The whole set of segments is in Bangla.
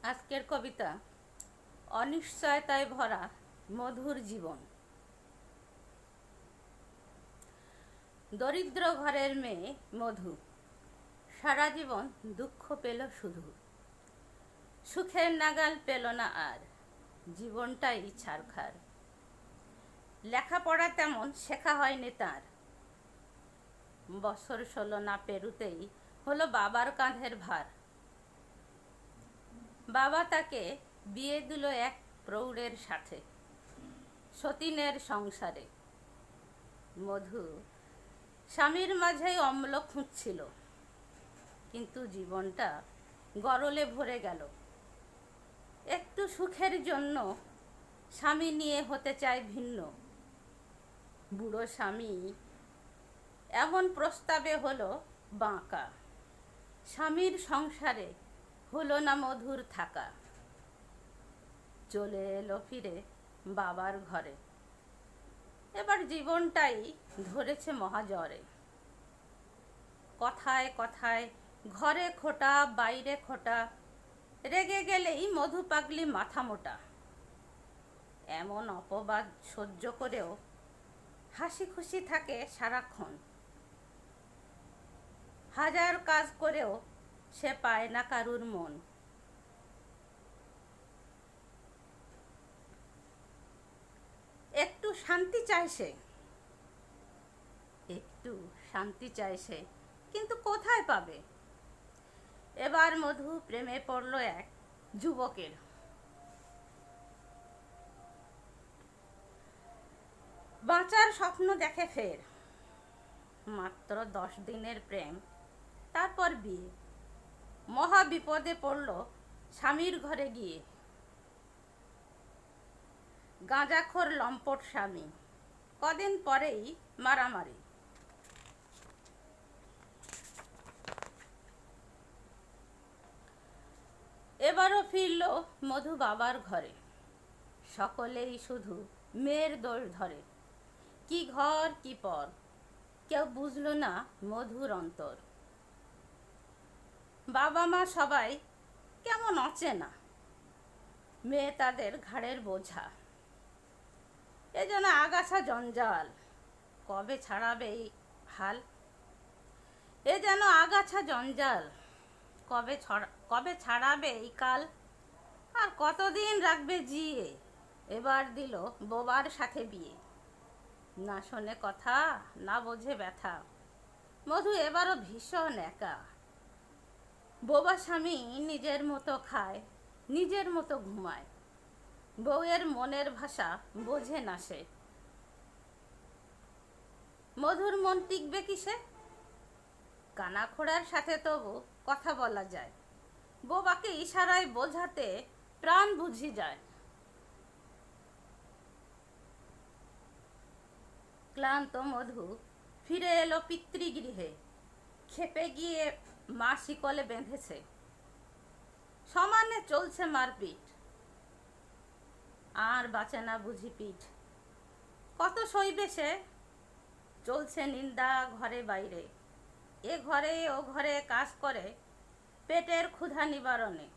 আজকের কবিতা অনিশ্চয়তায় ভরা মধুর জীবন। দরিদ্র ঘরের মেয়ে মধু সারা জীবন দুঃখ পেল শুধু, সুখের নাগাল পেল না আর, জীবনটাই ছারখার। লেখাপড়া তেমন শেখা হয়নি তার, বছর 16 না পেরুতেই হলো বাবার কাঁধের ভার। বাবা তাকে বিয়ে দিল এক প্রৌঢ়ের সাথে, সতীনের সংসারে। মধু স্বামীর মাঝেই অম্ল খুঁজছিল, কিন্তু জীবনটা গরলে ভরে গেল। একটু সুখের জন্য স্বামী নিয়ে হতে চায় ভিন্ন। বুড়ো স্বামী এমন প্রস্তাবে হলো বাঁকা, স্বামীর সংসারে হলো না মধুর থাকা। চলে এলো ফিরে বাবার ঘরে, এবার জীবনটাই ধরেছে মহাজ্বরে। কথায় কথায় ঘরে খোটা বাইরে খোটা, রেগে গেলেই মধু পাগলি মাথা মোটা। এমন অপবাদ সহ্য করেও হাসি খুশি থাকে সারাক্ষণ। হাজার কাজ করেও সে পায় না কারুর মন। একটু শান্তি চায় সে, একটু শান্তি চায় সে, কিন্তু কোথায় পাবে? এবার মধু প্রেমে পড়ল এক যুবকের। বাঁচার স্বপ্ন দেখে ফের, মাত্র 10 দিনের প্রেম, তারপর বিয়ে। মহা বিপদে পড়ল স্বামীর ঘরে গিয়ে। গাঁজাখোর লম্পট স্বামী, কদিন পরেই মারামারি। এবারও ফিরল মধু বাবার ঘরে, সকলেই শুধু মেয়ের দোষ ধরে। কি ঘর কি পর, কেউ বুঝলো না মধুর অন্তর। বাবা মা সবাই কেমন অচেনা, মেয়ে তাদের ঘাড়ের বোঝা। এ যেন আগাছা জঞ্জাল, কবে ছাড়াবে এই হাল? এ যেন আগাছা জঞ্জাল, কবে ছাড়াবে এই কাল? আর কতদিন রাখবে জিয়ে, এবার দিল বোবার সাথে বিয়ে। না শোনে কথা, না বোঝে ব্যথা, মধু এবারও ভীষণ একা। বোবা স্বামী নিজের মতো খায়, নিজের মতো ঘুমায়, বউয়ের মনের ভাষা বোঝে না সে। মধুর মন টিকবে কিসে? কানাখোড়ার সাথে তবু কথা বলা যায়, বোবাকে ইশারায় বোঝাতে প্রাণ বুঝি যায়। ক্লান্ত মধু ফিরে এলো পিতৃগৃহে, খেপে গিয়ে মা শিকলে বেঁধেছে। সমানে চলছে মারপিট, আর বাঁচে না বুঝি পিঠ। কত সইবে সে? চলছে নিন্দা ঘরে বাইরে, এ ঘরে ও ঘরে কাজ করে পেটের ক্ষুধা নিবারণে।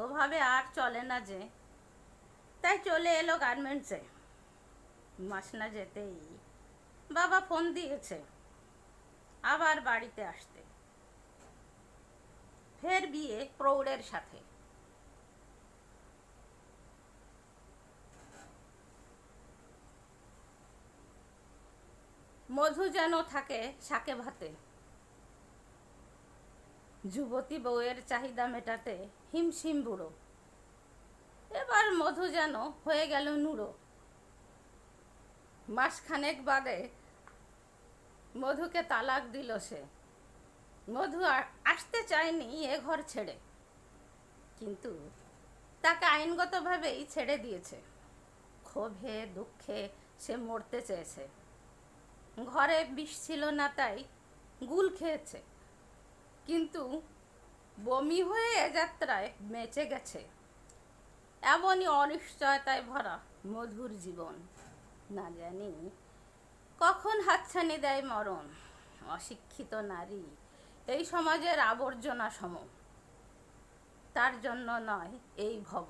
ওভাবে আর চলে না যে, তাই চলে এলো গার্মেন্টসে। মাস না যেতেই বাবা ফোন দিয়েছে আবার বাড়িতে আসতে, ফের বিয়ে প্রৌঢ়ের সাথে। মধু যেন থাকে শাকে ভাতে, যুবতী বউয়ের চাহিদা মেটাতে হিমশিম বুড়ো। এবার মধু যেন হয়ে গেল নুড়ো। মাসখানেক বাদে মধুকে তালাক দিল সে। মধু আসতে চায়নি এ ঘর ছেড়ে, কিন্তু তাকে আইনগতভাবেই ছেড়ে দিয়েছে। ক্ষোভে দুঃখে সে মরতে চেয়েছে, ঘরে বিষ ছিল না তাই গুল খেয়েছে, কিন্তু বমি হয়ে এ যাত্রায় বেঁচে গেছে। এমনই অনিশ্চয়তায় ভরা মধুর জীবন, না জানি কখন হাতছানি দেয় মরণ। অশিক্ষিত নারী এই সমাজের আবর্জনা সম। তার জন্য নয় এই ভব।